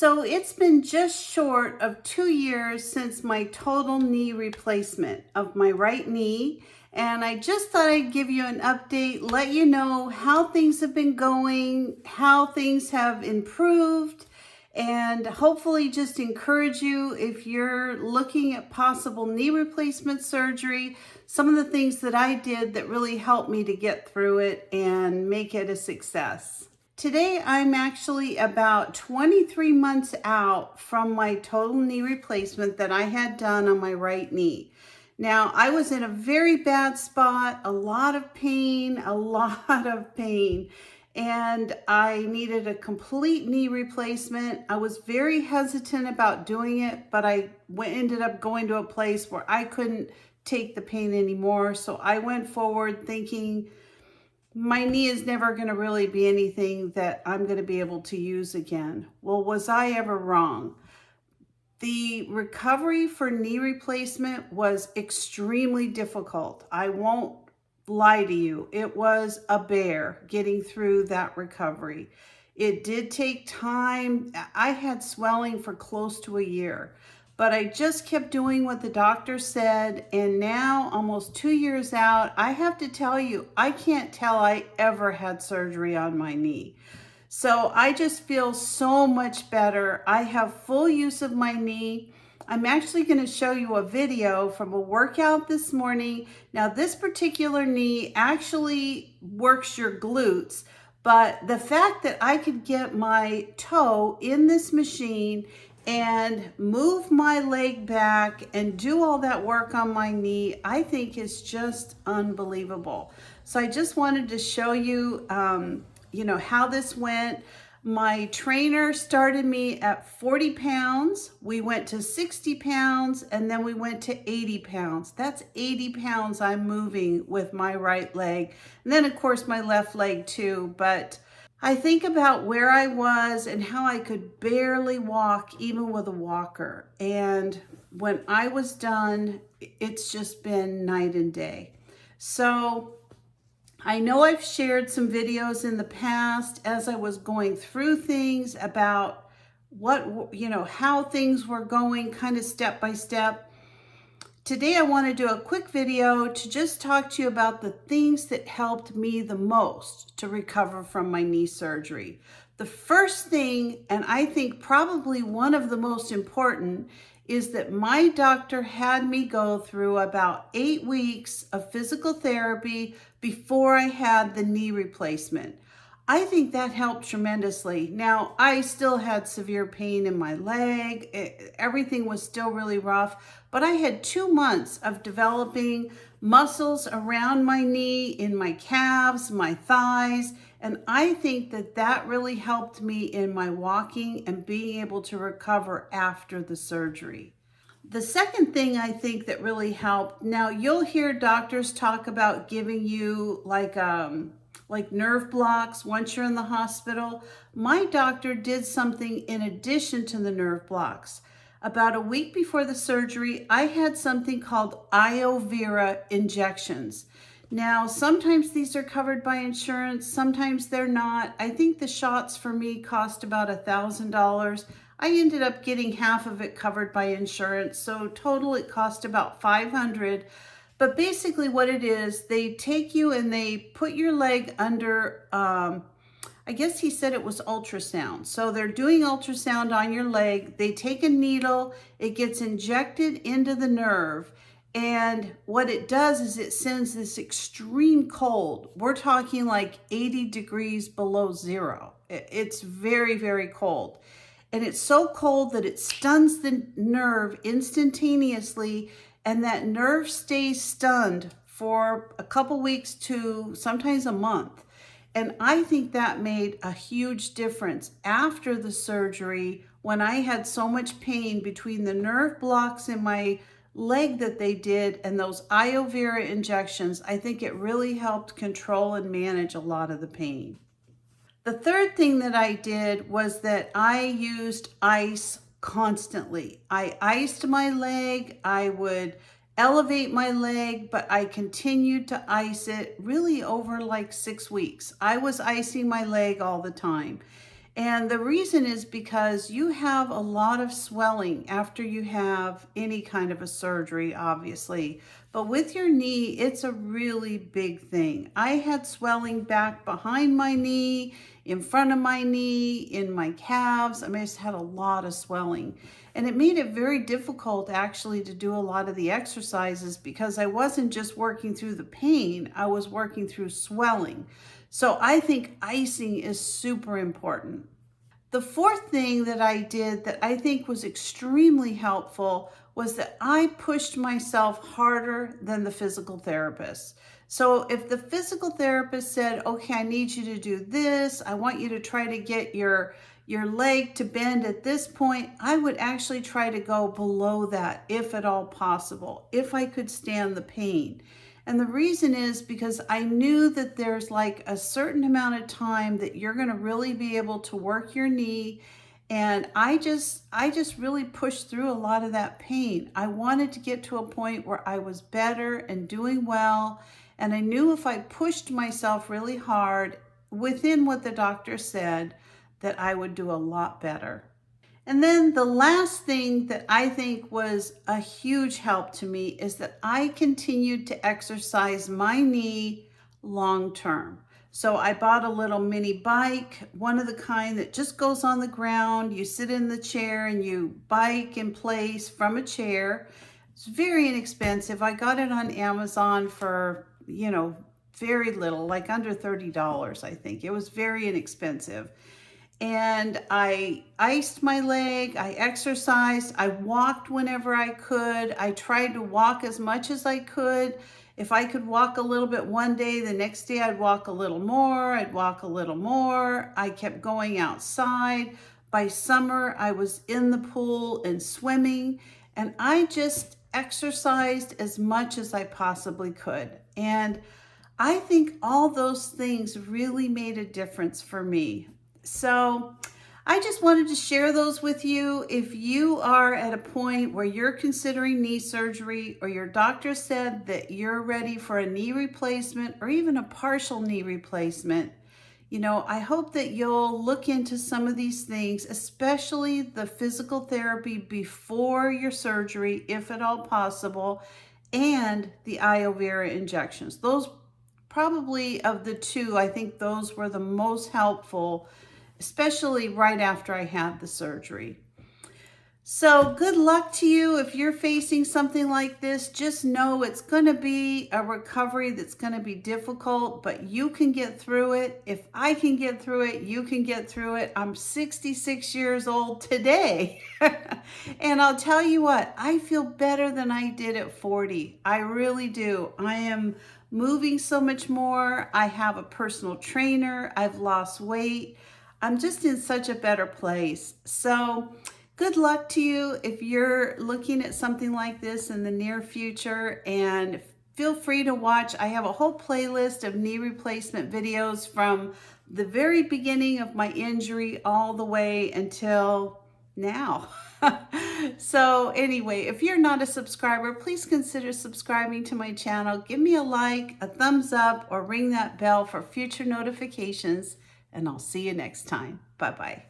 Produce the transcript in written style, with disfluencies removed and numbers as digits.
So it's been just short of 2 years since my total knee replacement of my right knee. And I just thought I'd give you an update, let you know how things have been going, how things have improved, and hopefully just encourage you if you're looking at possible knee replacement surgery, some of the things that I did that really helped me to get through it and make it a success. Today, I'm actually about 23 months out from my total knee replacement that I had done on my right knee. Now, I was in a very bad spot, a lot of pain, and I needed a complete knee replacement. I was very hesitant about doing it, but I ended up going to a place where I couldn't take the pain anymore. So I went forward thinking, my knee is never going to really be anything that I'm going to be able to use again. Well, was I ever wrong? The recovery for knee replacement was extremely difficult. I won't lie to you. It was a bear getting through that recovery. It did take time. I had swelling for close to a year, but I just kept doing what the doctor said. And now, almost 2 years out, I have to tell you, I can't tell I ever had surgery on my knee. So I just feel so much better. I have full use of my knee. I'm actually going to show you a video from a workout this morning. Now, this particular knee actually works your glutes, but the fact that I could get my toe in this machine and move my leg back and do all that work on my knee, I think is just unbelievable. So I just wanted to show you, how this went. My trainer started me at 40 pounds. We went to 60 pounds and then we went to 80 pounds. That's 80 pounds I'm moving with my right leg. And then of course my left leg too. But I think about where I was and how I could barely walk even with a walker. And when I was done, it's just been night and day. So I know I've shared some videos in the past as I was going through things about how things were going kind of step by step. Today I want to do a quick video to just talk to you about the things that helped me the most to recover from my knee surgery. The first thing, and I think probably one of the most important, is that my doctor had me go through about 8 weeks of physical therapy before I had the knee replacement. I think that helped tremendously. Now, I still had severe pain in my leg. Everything was still really rough, but I had 2 months of developing muscles around my knee, in my calves, my thighs, and I think that that really helped me in my walking and being able to recover after the surgery. The second thing I think that really helped, now you'll hear doctors talk about giving you like nerve blocks once you're in the hospital. My doctor did something in addition to the nerve blocks. About a week before the surgery, I had something called Iovera injections. Now, sometimes these are covered by insurance, sometimes they're not. I think the shots for me cost about $1,000. I ended up getting half of it covered by insurance, so total it cost about $500. But basically what it is, they take you and they put your leg under, I guess he said it was ultrasound. So they're doing ultrasound on your leg. They take a needle, it gets injected into the nerve. And what it does is it sends this extreme cold. We're talking like 80 degrees below zero. It's very, very cold. And it's so cold that it stuns the nerve instantaneously, and that nerve stays stunned for a couple weeks to sometimes a month. And I think that made a huge difference after the surgery when I had so much pain between the nerve blocks in my leg that they did and those Iovera injections. I think it really helped control and manage a lot of the pain. The third thing that I did was that I used ice constantly. I iced my leg. I would elevate my leg, but I continued to ice it really over like 6 weeks. I was icing my leg all the time. And the reason is because you have a lot of swelling after you have any kind of a surgery, obviously. But with your knee, it's a really big thing. I had swelling back behind my knee, in front of my knee, in my calves. I mean, I just had a lot of swelling. And it made it very difficult actually to do a lot of the exercises because I wasn't just working through the pain, I was working through swelling. So I think icing is super important. The fourth thing that I did that I think was extremely helpful was that I pushed myself harder than the physical therapist. So if the physical therapist said, okay, I need you to do this, I want you to try to get your leg to bend at this point, I would actually try to go below that if at all possible, if I could stand the pain. And the reason is because I knew that there's like a certain amount of time that you're going to really be able to work your knee. And I just really pushed through a lot of that pain. I wanted to get to a point where I was better and doing well. And I knew if I pushed myself really hard within what the doctor said, that I would do a lot better. And then the last thing that I think was a huge help to me is that I continued to exercise my knee long term. So I bought a little mini bike, one of the kind that just goes on the ground. You sit in the chair and you bike in place from a chair. It's very inexpensive. I got it on Amazon for, very little, like under $30, I think. It was very inexpensive. And I iced my leg, I exercised, I walked whenever I could. I tried to walk as much as I could. If I could walk a little bit one day, the next day I'd walk a little more, I'd walk a little more. I kept going outside. By summer, I was in the pool and swimming, and I just exercised as much as I possibly could. And I think all those things really made a difference for me. So I just wanted to share those with you. If you are at a point where you're considering knee surgery or your doctor said that you're ready for a knee replacement or even a partial knee replacement, I hope that you'll look into some of these things, especially the physical therapy before your surgery, if at all possible, and the iovera injections. Those probably of the two, I think those were the most helpful, especially right after I had the surgery. So good luck to you if you're facing something like this. Just know it's going to be a recovery that's going to be difficult, but you can get through it. If I can get through it, you can get through it. I'm 66 years old today. And I'll tell you what, I feel better than I did at 40. I really do. I am moving so much more. I have a personal trainer. I've lost weight. I'm just in such a better place. So good luck to you if you're looking at something like this in the near future, and feel free to watch. I have a whole playlist of knee replacement videos from the very beginning of my injury all the way until now. So anyway, if you're not a subscriber, please consider subscribing to my channel. Give me a like, a thumbs up, or ring that bell for future notifications, and I'll see you next time. Bye-bye.